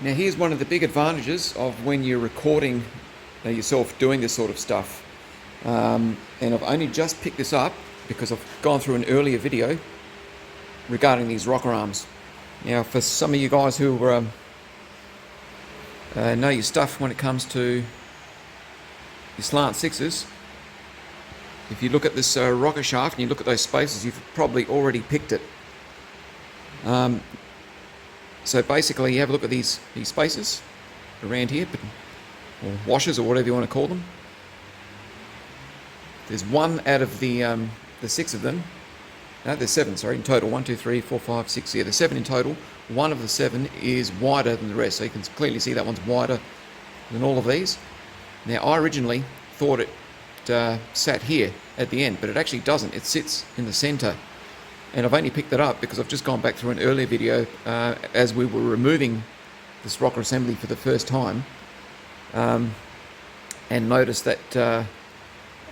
Now here's one of the big advantages of when you're recording yourself doing this sort of stuff. And I've only just picked this up because I've gone through an earlier video regarding these rocker arms. Now for some of you guys who know your stuff when it comes to your slant sixes, if you look at this rocker shaft and you look at those spaces, you've probably already picked it. So basically you have a look at these spaces around here, or washers or whatever you want to call them. There's one out of the 6 of them. No, there's 7, sorry, in total. 1, 2, 3, 4, 5, 6. Yeah, there's 7 in total. One of the 7 is wider than the rest, so you can clearly see that one's wider than all of these. Now, I originally thought it sat here at the end, but it actually doesn't. It sits in the center. And I've only picked it up because I've just gone back through an earlier video as we were removing this rocker assembly for the first time, and noticed that I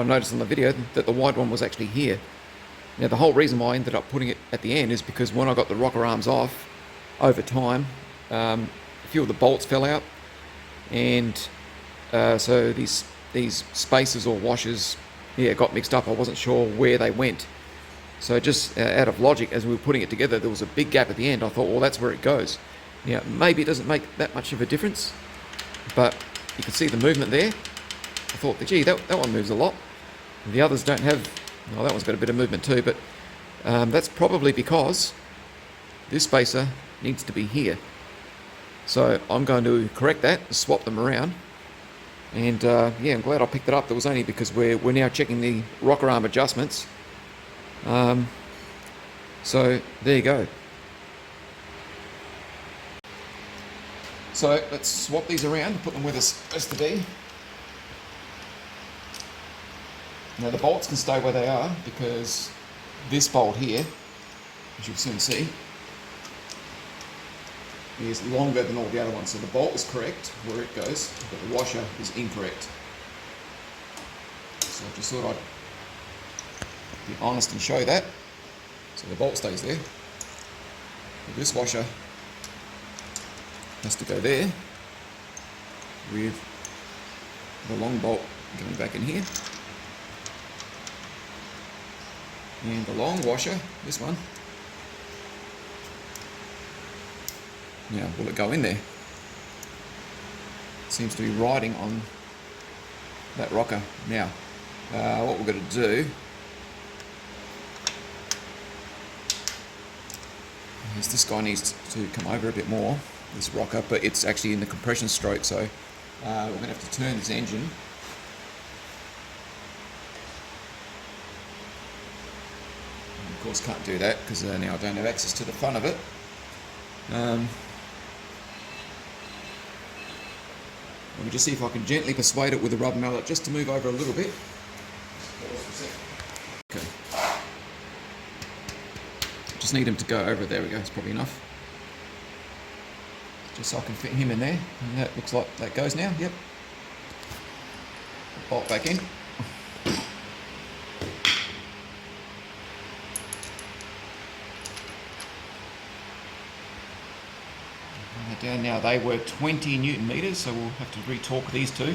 noticed on the video that the wide one was actually here. Now the whole reason why I ended up putting it at the end is because when I got the rocker arms off over time, a few of the bolts fell out, and so these spacers or washers, got mixed up. I wasn't sure where they went. So just out of logic, as we were putting it together, there was a big gap at the end. I thought, well, that's where it goes. Now, maybe it doesn't make that much of a difference, but you can see the movement there. I thought, gee, that one moves a lot. The others don't have, well, that one's got a bit of movement too, but that's probably because this spacer needs to be here. So I'm going to correct that, swap them around. And I'm glad I picked it up. That was only because we're now checking the rocker arm adjustments. So there you go. So let's swap these around and put them where they're supposed to be. Now the bolts can stay where they are because this bolt here, as you'll soon see, is longer than all the other ones. So the bolt is correct where it goes, but the washer is incorrect. So I just thought I'd be honest and show that. So the bolt stays there. But this washer has to go there with the long bolt going back in here. And the long washer, this one, now will it go in there? It seems to be riding on that rocker. Now, what we're going to do is this guy needs to come over a bit more, this rocker, but it's actually in the compression stroke, so we're going to have to turn this engine. And of course can't do that because now I don't have access to the front of it. Let me just see if I can gently persuade it with a rubber mallet just to move over a little bit. Okay. Just need him to go over. There we go. It's probably enough. Just so I can fit him in there. And that looks like that goes now. Yep. Bolt back in. Down now, they were 20 Newton meters, so we'll have to re-torque these two.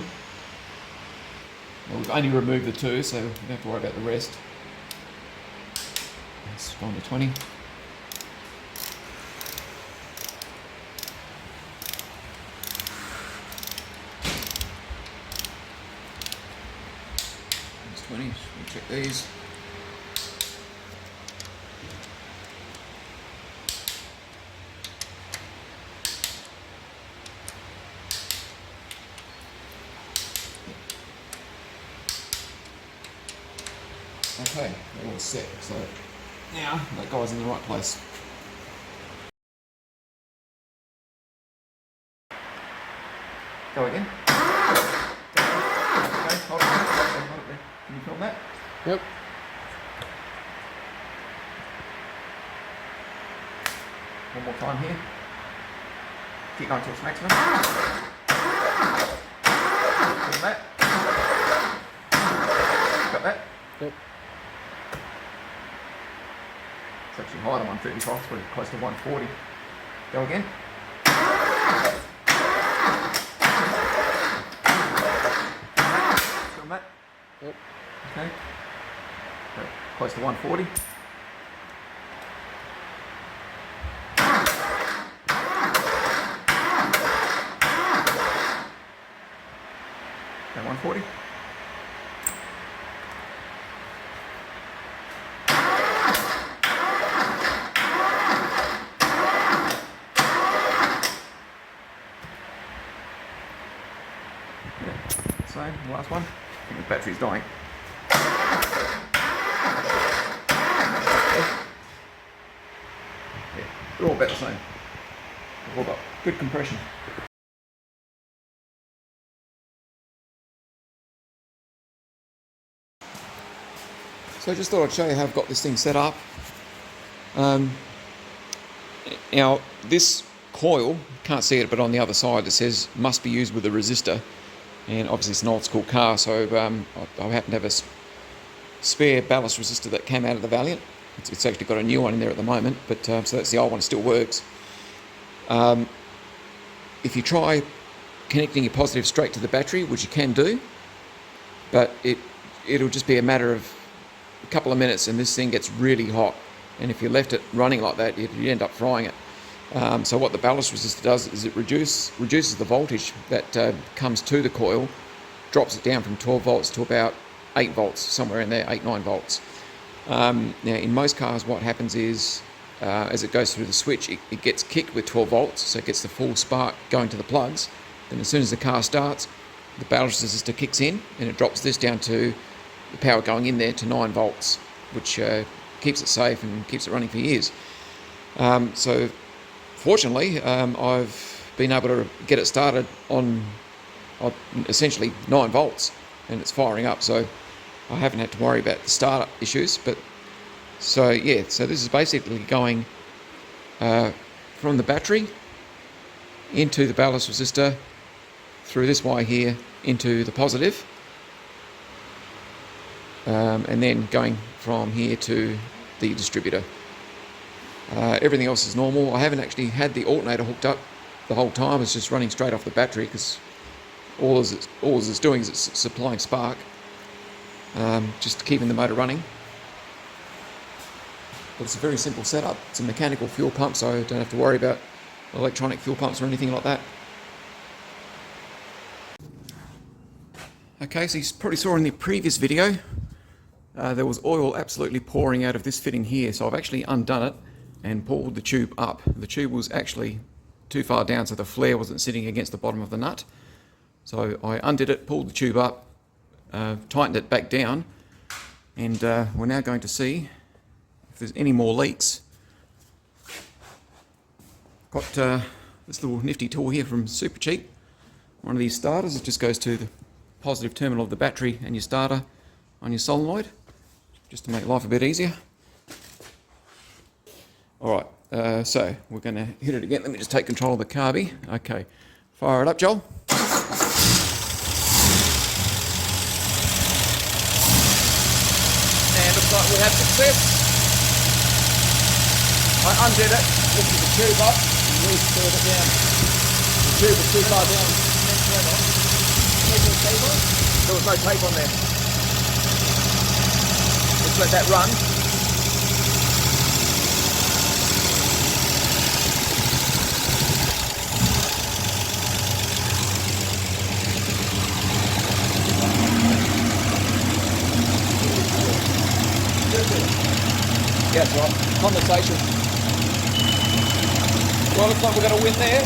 Well, we've only removed the 2, so we don't have to worry about the rest. Let's go on to 20. That's 20. We'll check these. Okay, they're all set, so now that guy's in the right place. Go again. Okay, hold it there. Can you film that? Yep. One more time here. Keep going to its maximum. Film that. Got that? Yep. It's actually higher than 135, it's pretty close to 140. Go again. close to 140. About 140. Same, the last one. I think the battery's dying. Yeah, they're all about the same. They've all got good compression. So I just thought I'd show you how I've got this thing set up. Now this coil, you can't see it, but on the other side it says must be used with a resistor. And obviously it's an old school car, so I happen to have a spare ballast resistor that came out of the Valiant. It's actually got a new one in there at the moment, but so that's the old one, it still works. If you try connecting your positive straight to the battery, which you can do, but it'll just be a matter of a couple of minutes and this thing gets really hot. And if you left it running like that, you end up frying it. So what the ballast resistor does is it reduces the voltage that comes to the coil, drops it down from 12 volts to about 8 volts, somewhere in there, 8-9 volts. Now in most cars what happens is as it goes through the switch it gets kicked with 12 volts, so it gets the full spark going to the plugs. Then as soon as the car starts, the ballast resistor kicks in and it drops this down to the power going in there to 9 volts, which keeps it safe and keeps it running for years. So fortunately, I've been able to get it started on essentially 9 volts and it's firing up, so I haven't had to worry about the startup issues. But so yeah, so this is basically going from the battery into the ballast resistor through this wire here into the positive, and then going from here to the distributor. Everything else is normal. I haven't actually had the alternator hooked up the whole time. It's just running straight off the battery because all it's doing is it's supplying spark, just keeping the motor running. But it's a very simple setup. It's a mechanical fuel pump, so I don't have to worry about electronic fuel pumps or anything like that. Okay, so you probably saw in the previous video there was oil absolutely pouring out of this fitting here, so I've actually undone it and pulled the tube up. The tube was actually too far down, so the flare wasn't sitting against the bottom of the nut. So I undid it, pulled the tube up, tightened it back down, and we're now going to see if there's any more leaks. Got this little nifty tool here from Super Cheap. One of these starters, it just goes to the positive terminal of the battery and your starter on your solenoid, just to make life a bit easier. Alright, so we're going to hit it again. Let me just take control of the carby. Okay, fire it up, Joel. And looks like we have success. I undid it, lifted the tube up, and re-screwed it down. The tube was too far down. There was no tape on there. Let's let that run. Yeah, that's right. Condensation. Well, looks like we're going to win there.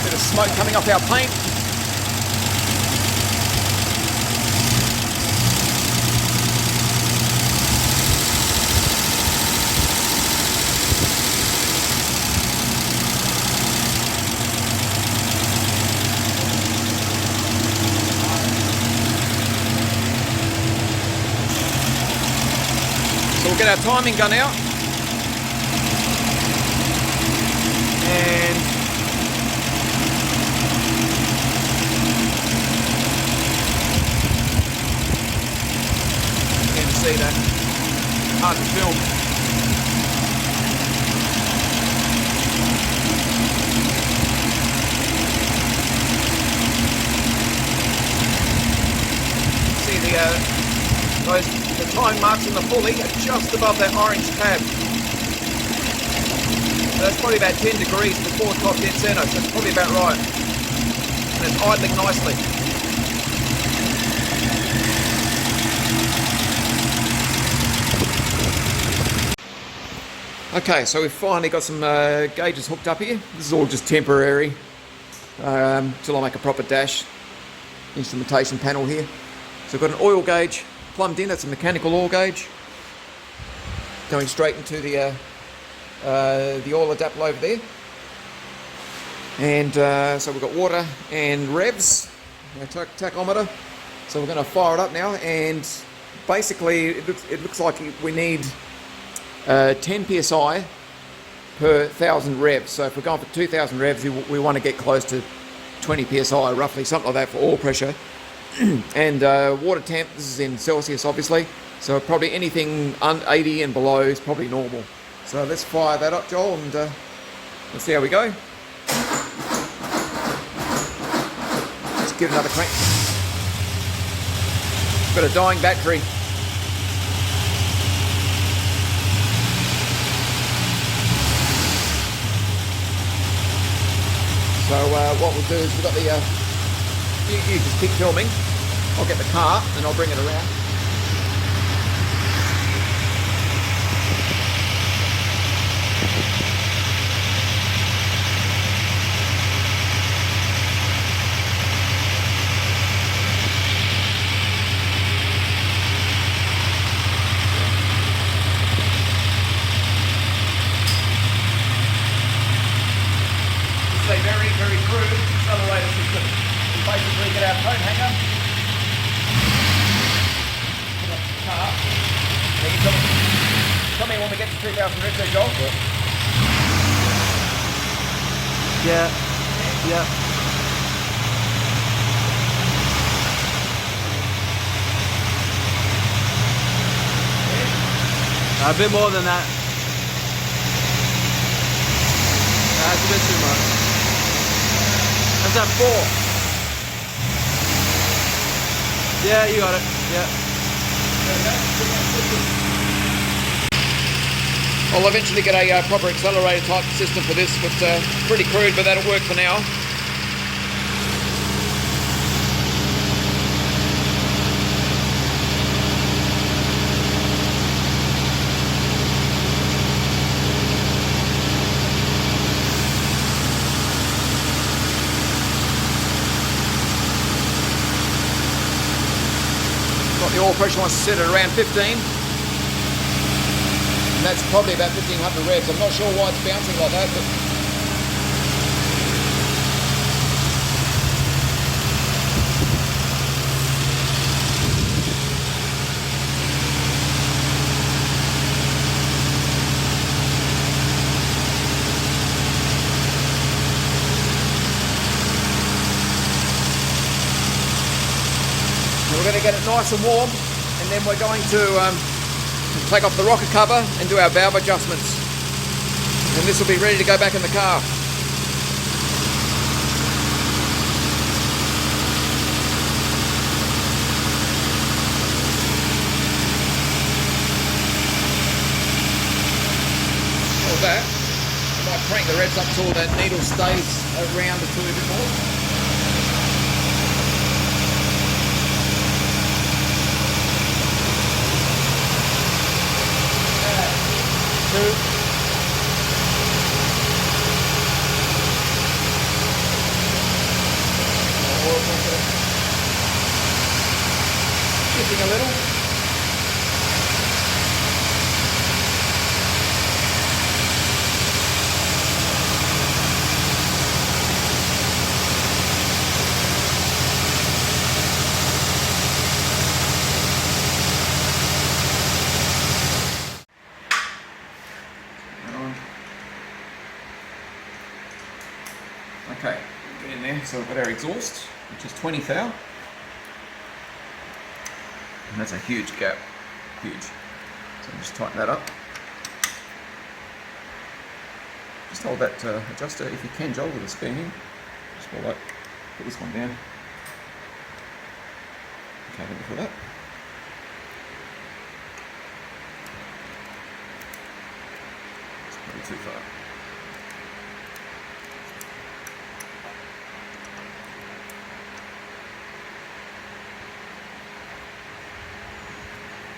Bit of smoke coming off our paint. So we'll get our timing gun out, and hard to film. See the time marks in the pulley are just above that orange tab. So that's probably about 10 degrees before top dead center, so it's probably about right. And it's idling nicely. Okay, so we've finally got some gauges hooked up here. This is all just temporary till I make a proper dash. Instrumentation panel here. So I've got an oil gauge plumbed in. That's a mechanical oil gauge going straight into the oil adapter over there. And so we've got water and revs, tachometer. So we're going to fire it up now, and basically it looks like we need 10 psi per 1,000 revs. So if we're going for 2,000 revs, we want to get close to 20 psi, roughly, something like that for oil pressure. And water temp, this is in Celsius obviously, so probably anything 80 and below is probably normal. So let's fire that up, Joel, and let's see how we go. Let's give it another crank. Got a dying battery. So what we'll do is we've got the, you just keep filming, I'll get the car and I'll bring it around. A very, very crude accelerator system. We basically get our coat hanger, put up the car, and you tell me when we get to 2,000 revs there, Joel. Yeah. Yeah. A bit more than that. That's a bit too much. That's at 4. Yeah, you got it. Yeah. I'll eventually get a proper accelerator type system for this, but pretty crude, but that'll work for now. The oil pressure wants to set at around 15, and that's probably about 1,500 revs. I'm not sure why it's bouncing like that, but we're going to get it nice and warm, and then we're going to take off the rocker cover and do our valve adjustments, and this will be ready to go back in the car. All that, I might crank the revs up till that needle stays around the 2 a bit more. Shifting a little. Okay, get in there. So we've got our exhaust, which is 20 thou. And that's a huge gap, huge. So So just tighten that up. Just hold that adjuster, if you can, Joel, with a spare hand. Just hold that, put this one down. Okay, let me put that. It's probably too far.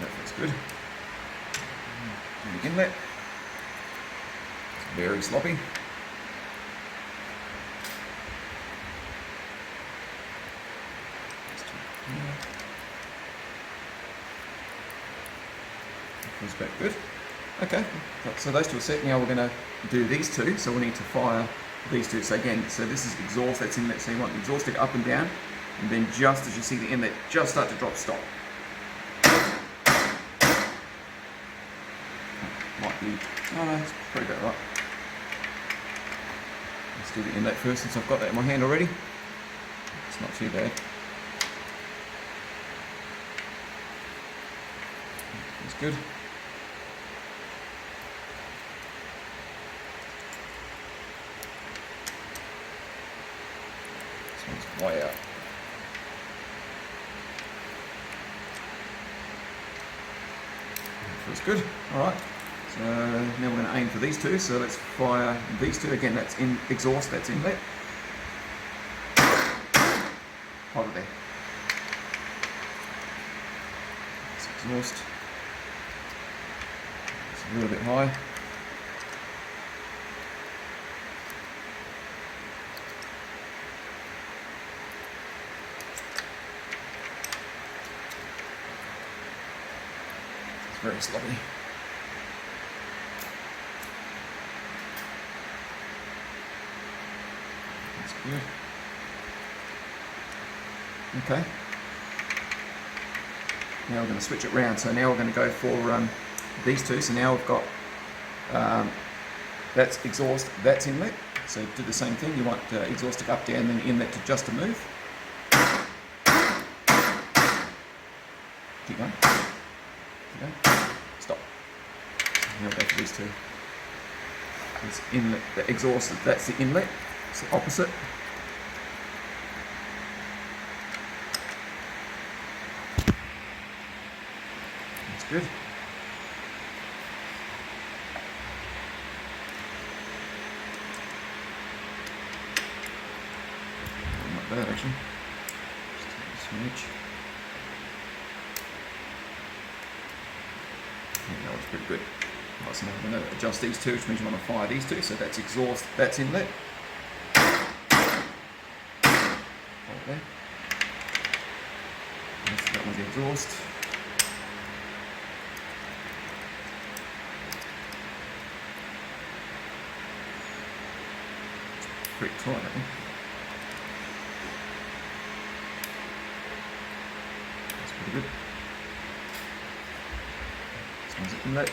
That feels good. Do the inlet. It's very sloppy. Goes back good. Okay, so those two are set. Now we're going to do these two. So we need to fire these two. So again, so this is exhaust, that's inlet. So you want the exhaust to go up and down, and then just as you see the inlet just start to drop, stop. Might be, oh no, it's pretty about right. Let's do the inlet first since I've got that in my hand already. It's not too bad. It's good. This one's way out. Feels good. Alright. So now we're going to aim for these two. So let's fire these two. Again, that's in exhaust, that's inlet. Hold it there. It's exhaust. It's a little bit high. It's very sloppy. That's good. Okay. Now we're going to switch it round. So now we're going to go for these two. So now we've got that's exhaust, that's inlet. So do the same thing. You want exhaust to go up, down, then inlet to just to move. Keep going. Keep going. Stop. Now we'll go for these two. It's inlet, the exhaust, that's the inlet. It's the opposite. That's good. Not bad actually. Just take a smidge. Yeah, that was pretty good. Right, so now we're going to adjust these two, which means you want to fire these two. So that's exhaust, that's inlet. Hold there. That one's the exhaust. It's pretty tight, I think. That's pretty good. This one's the inlet.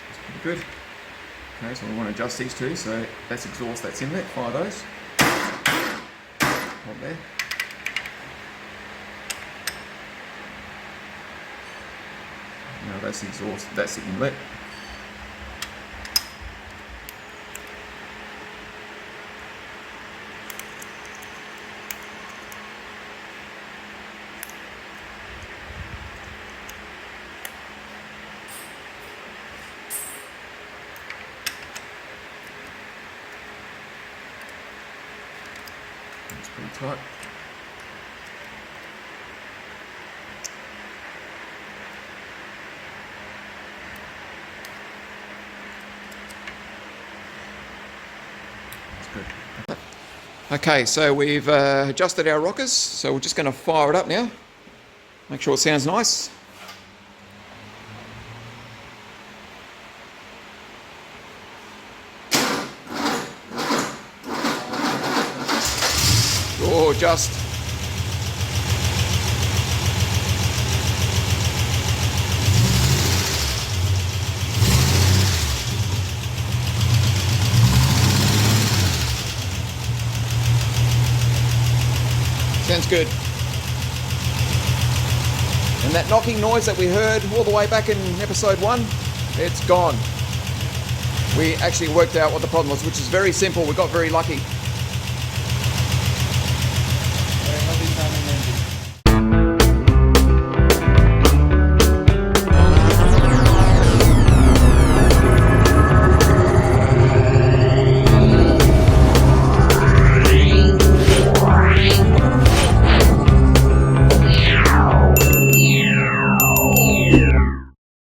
That's pretty good. Okay, so we want to adjust these two, so that's exhaust, that's inlet, fire those. Hold there. Now that's the exhaust, that's the inlet. It's pretty tight. That's good. Okay, so we've adjusted our rockers, so we're just going to fire it up now. Make sure it sounds nice. Or just sounds good. And that knocking noise that we heard all the way back in episode 1, it's gone. We actually worked out what the problem was, which is very simple. We got very lucky.